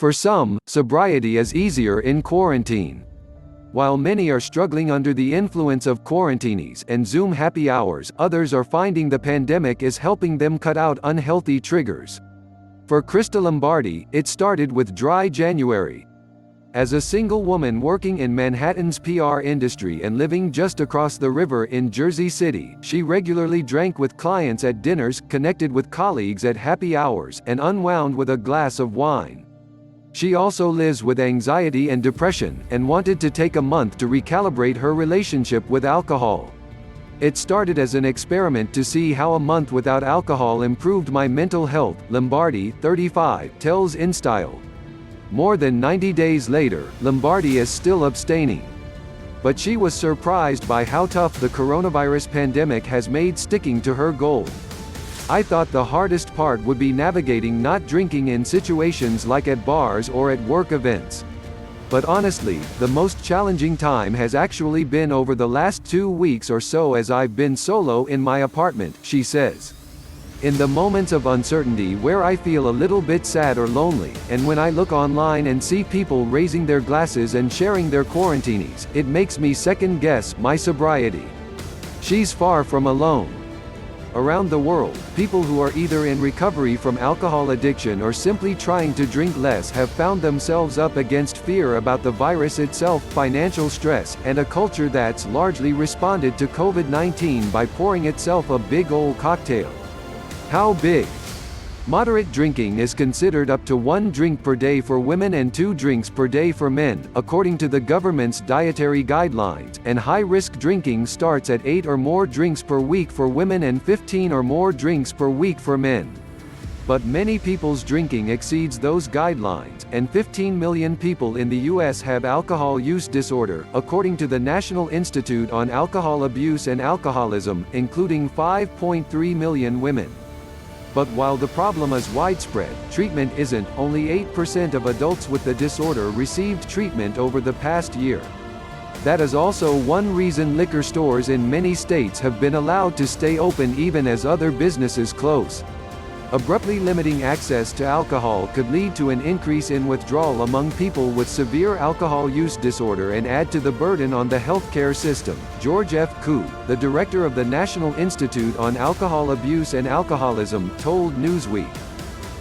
For some, sobriety is easier in quarantine. While many are struggling under the influence of quarantinis and Zoom happy hours, others are finding the pandemic is helping them cut out unhealthy triggers. For Krista Lombardi, it started with dry January. As a single woman working in Manhattan's PR industry and living just across the river in Jersey City, she regularly drank with clients at dinners, connected with colleagues at happy hours, and unwound with a glass of wine. She also lives with anxiety and depression, and wanted to take a month to recalibrate her relationship with alcohol. It started as an experiment to see how a month without alcohol improved my mental health, Lombardi, 35, tells InStyle. More than 90 days later, Lombardi is still abstaining. But she was surprised by how tough the coronavirus pandemic has made sticking to her goal. I thought the hardest part would be navigating not drinking in situations like at bars or at work events. But honestly, the most challenging time has actually been over the last 2 weeks or so as I've been solo in my apartment, she says. In the moments of uncertainty where I feel a little bit sad or lonely, and when I look online and see people raising their glasses and sharing their quarantinis, it makes me second guess my sobriety. She's far from alone. Around the world, people who are either in recovery from alcohol addiction or simply trying to drink less have found themselves up against fear about the virus itself, financial stress, and a culture that's largely responded to COVID-19 by pouring itself a big ol' cocktail. How big? Moderate drinking is considered up to 1 drink per day for women and 2 drinks per day for men, according to the government's dietary guidelines, and high-risk drinking starts at 8 or more drinks per week for women and 15 or more drinks per week for men. But many people's drinking exceeds those guidelines, and 15 million people in the U.S. have alcohol use disorder, according to the National Institute on Alcohol Abuse and Alcoholism, including 5.3 million women. But while the problem is widespread, treatment isn't. Only 8% of adults with the disorder received treatment over the past year. That is also one reason liquor stores in many states have been allowed to stay open even as other businesses close. Abruptly limiting access to alcohol could lead to an increase in withdrawal among people with severe alcohol use disorder and add to the burden on the healthcare system. George F. Koo, the director of the National Institute on Alcohol Abuse and Alcoholism, told Newsweek.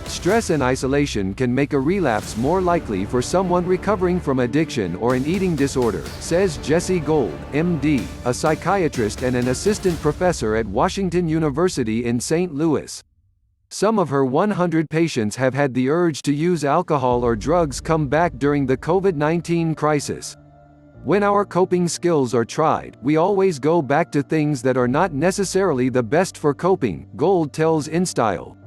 Stress and isolation can make a relapse more likely for someone recovering from addiction or an eating disorder, says Jesse Gold, MD, a psychiatrist and an assistant professor at Washington University in St. Louis. Some of her 100 patients have had the urge to use alcohol or drugs come back during the COVID-19 crisis. When our coping skills are tried, we always go back to things that are not necessarily the best for coping, Gold tells InStyle.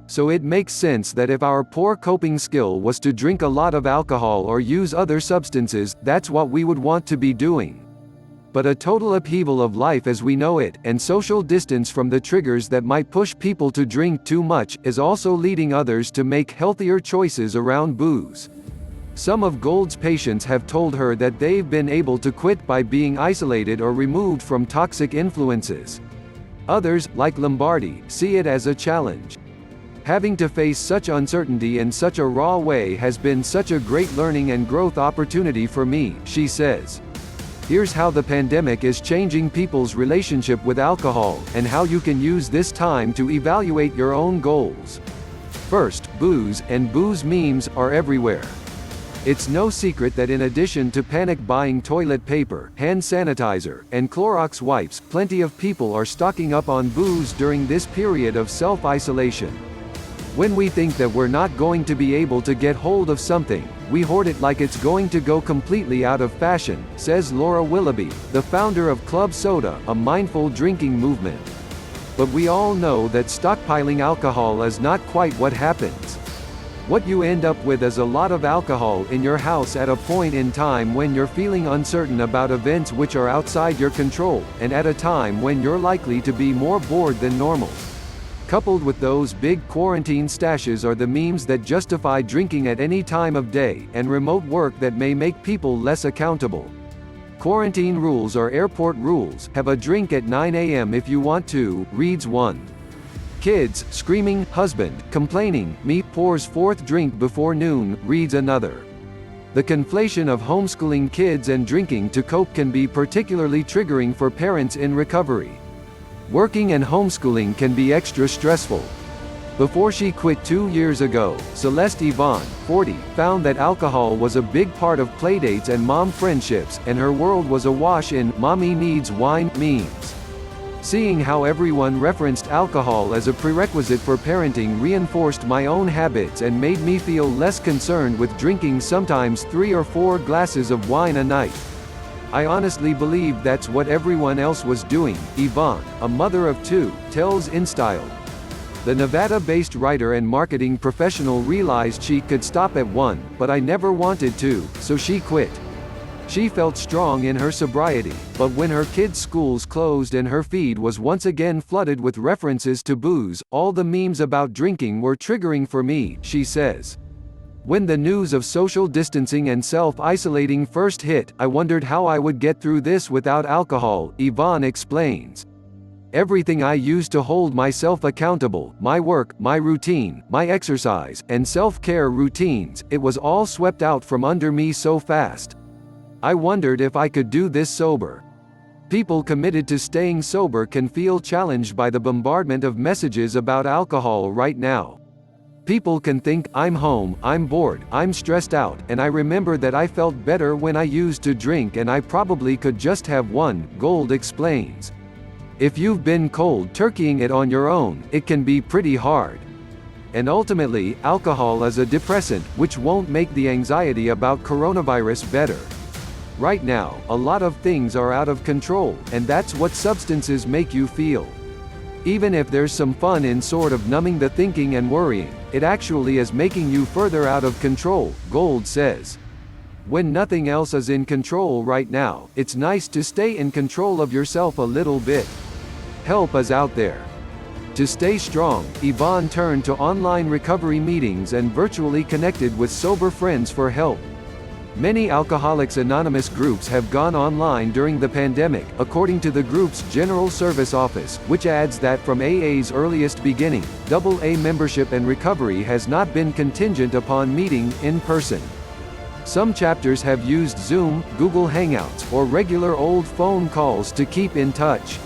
So it makes sense that if our poor coping skill was to drink a lot of alcohol or use other substances, that's what we would want to be doing. But a total upheaval of life as we know it, and social distance from the triggers that might push people to drink too much, is also leading others to make healthier choices around booze. Some of Gold's patients have told her that they've been able to quit by being isolated or removed from toxic influences. Others, like Lombardi, see it as a challenge. Having to face such uncertainty in such a raw way has been such a great learning and growth opportunity for me, she says. Here's how the pandemic is changing people's relationship with alcohol, and how you can use this time to evaluate your own goals. First, booze, and booze memes, are everywhere. It's no secret that in addition to panic buying toilet paper, hand sanitizer, and Clorox wipes, plenty of people are stocking up on booze during this period of self-isolation. When we think that we're not going to be able to get hold of something, we hoard it like it's going to go completely out of fashion, says Laura Willoughby, the founder of Club Soda, a mindful drinking movement. But we all know that stockpiling alcohol is not quite what happens. What you end up with is a lot of alcohol in your house at a point in time when you're feeling uncertain about events which are outside your control, and at a time when you're likely to be more bored than normal. Coupled with those big quarantine stashes are the memes that justify drinking at any time of day, and remote work that may make people less accountable. Quarantine rules are airport rules. Have a drink at 9 a.m. if you want to, reads one. Kids, screaming, husband, complaining, me, pours fourth drink before noon, reads another. The conflation of homeschooling kids and drinking to cope can be particularly triggering for parents in recovery. Working and homeschooling can be extra stressful. Before she quit 2 years ago, Celeste Yvonne, 40, found that alcohol was a big part of playdates and mom friendships, and her world was awash in "mommy needs wine" memes. Seeing how everyone referenced alcohol as a prerequisite for parenting reinforced my own habits and made me feel less concerned with drinking sometimes 3 or 4 glasses of wine a night. I honestly believed that's what everyone else was doing, Yvonne, a mother of 2, tells InStyle. The Nevada-based writer and marketing professional realized she could stop at 1, but I never wanted to, so she quit. She felt strong in her sobriety, but when her kids' schools closed and her feed was once again flooded with references to booze, all the memes about drinking were triggering for me, she says. When the news of social distancing and self-isolating first hit, I wondered how I would get through this without alcohol, Yvonne explains. Everything I used to hold myself accountable, my work, my routine, my exercise, and self-care routines, it was all swept out from under me so fast. I wondered if I could do this sober. People committed to staying sober can feel challenged by the bombardment of messages about alcohol right now. People can think, I'm home, I'm bored, I'm stressed out, and I remember that I felt better when I used to drink and I probably could just have one, Gold explains. If you've been cold turkeying it on your own, it can be pretty hard. And ultimately, alcohol is a depressant, which won't make the anxiety about coronavirus better. Right now, a lot of things are out of control, and that's what substances make you feel. Even if there's some fun in sort of numbing the thinking and worrying, it actually is making you further out of control, Gold says. When nothing else is in control right now, it's nice to stay in control of yourself a little bit. Help is out there. To stay strong, Yvonne turned to online recovery meetings and virtually connected with sober friends for help. Many Alcoholics Anonymous groups have gone online during the pandemic, according to the group's General Service Office, which adds that from AA's earliest beginning, AA membership and recovery has not been contingent upon meeting in person. Some chapters have used Zoom, Google Hangouts, or regular old phone calls to keep in touch.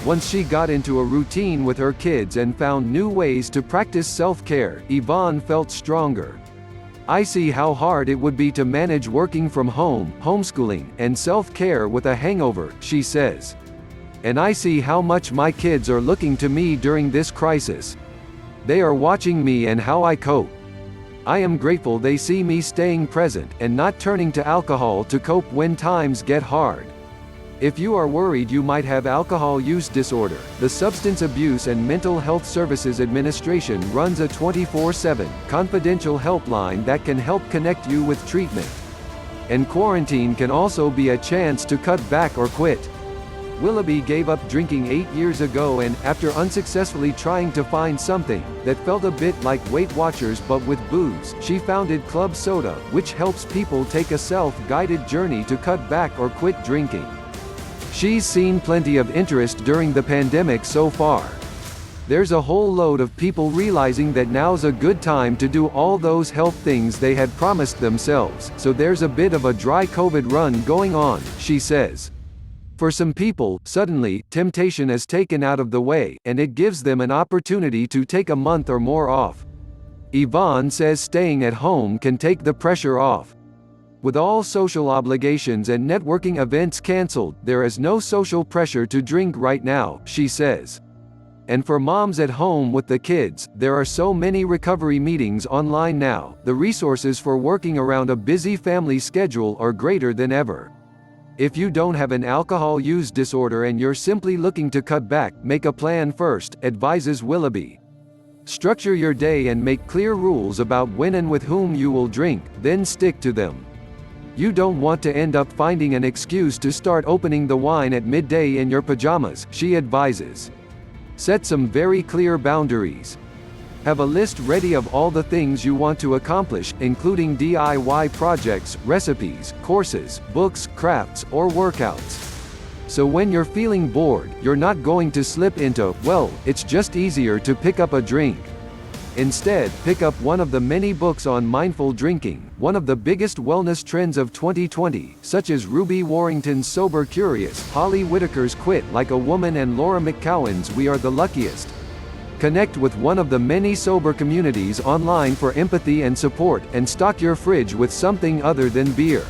Once she got into a routine with her kids and found new ways to practice self-care, Yvonne felt stronger. I see how hard it would be to manage working from home, homeschooling, and self-care with a hangover, she says. And I see how much my kids are looking to me during this crisis. They are watching me and how I cope. I am grateful they see me staying present and not turning to alcohol to cope when times get hard. If you are worried you might have alcohol use disorder, the Substance Abuse and Mental Health Services Administration runs a 24/7, confidential helpline that can help connect you with treatment. And quarantine can also be a chance to cut back or quit. Willoughby gave up drinking 8 years ago and, after unsuccessfully trying to find something that felt a bit like Weight Watchers but with booze, she founded Club Soda, which helps people take a self-guided journey to cut back or quit drinking. She's seen plenty of interest during the pandemic so far. There's a whole load of people realizing that now's a good time to do all those health things they had promised themselves, so there's a bit of a dry COVID run going on, she says. For some people, suddenly, temptation is taken out of the way, and it gives them an opportunity to take a month or more off. Yvonne says staying at home can take the pressure off. With all social obligations and networking events cancelled, there is no social pressure to drink right now, she says. And for moms at home with the kids, there are so many recovery meetings online now, the resources for working around a busy family schedule are greater than ever. If you don't have an alcohol use disorder and you're simply looking to cut back, make a plan first, advises Willoughby. Structure your day and make clear rules about when and with whom you will drink, then stick to them. You don't want to end up finding an excuse to start opening the wine at midday in your pajamas, she advises. Set some very clear boundaries. Have a list ready of all the things you want to accomplish, including DIY projects, recipes, courses, books, crafts, or workouts. So when you're feeling bored, you're not going to slip into, well, it's just easier to pick up a drink. Instead, pick up one of the many books on mindful drinking, one of the biggest wellness trends of 2020, such as Ruby Warrington's Sober Curious, Holly Whitaker's Quit Like a Woman, and Laura McCowan's We Are the Luckiest. Connect with one of the many sober communities online for empathy and support, and stock your fridge with something other than beer.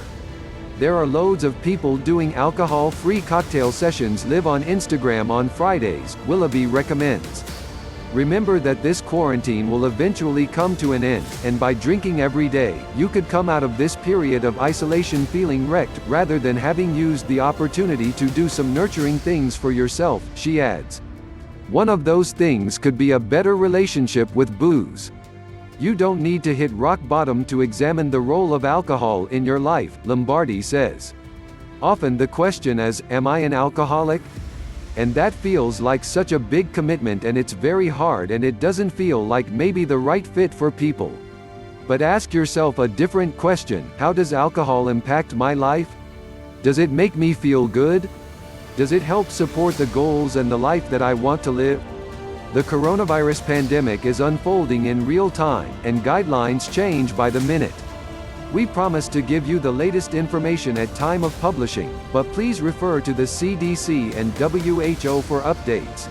There are loads of people doing alcohol-free cocktail sessions live on Instagram on Fridays, Willoughby recommends. Remember that this quarantine will eventually come to an end, and by drinking every day, you could come out of this period of isolation feeling wrecked, rather than having used the opportunity to do some nurturing things for yourself, she adds. One of those things could be a better relationship with booze. You don't need to hit rock bottom to examine the role of alcohol in your life, Lombardi says. Often the question is, am I an alcoholic? And that feels like such a big commitment, and it's very hard, and it doesn't feel like maybe the right fit for people. But ask yourself a different question: how does alcohol impact my life? Does it make me feel good? Does it help support the goals and the life that I want to live? The coronavirus pandemic is unfolding in real time, and guidelines change by the minute. We promise to give you the latest information at time of publishing, but please refer to the CDC and WHO for updates.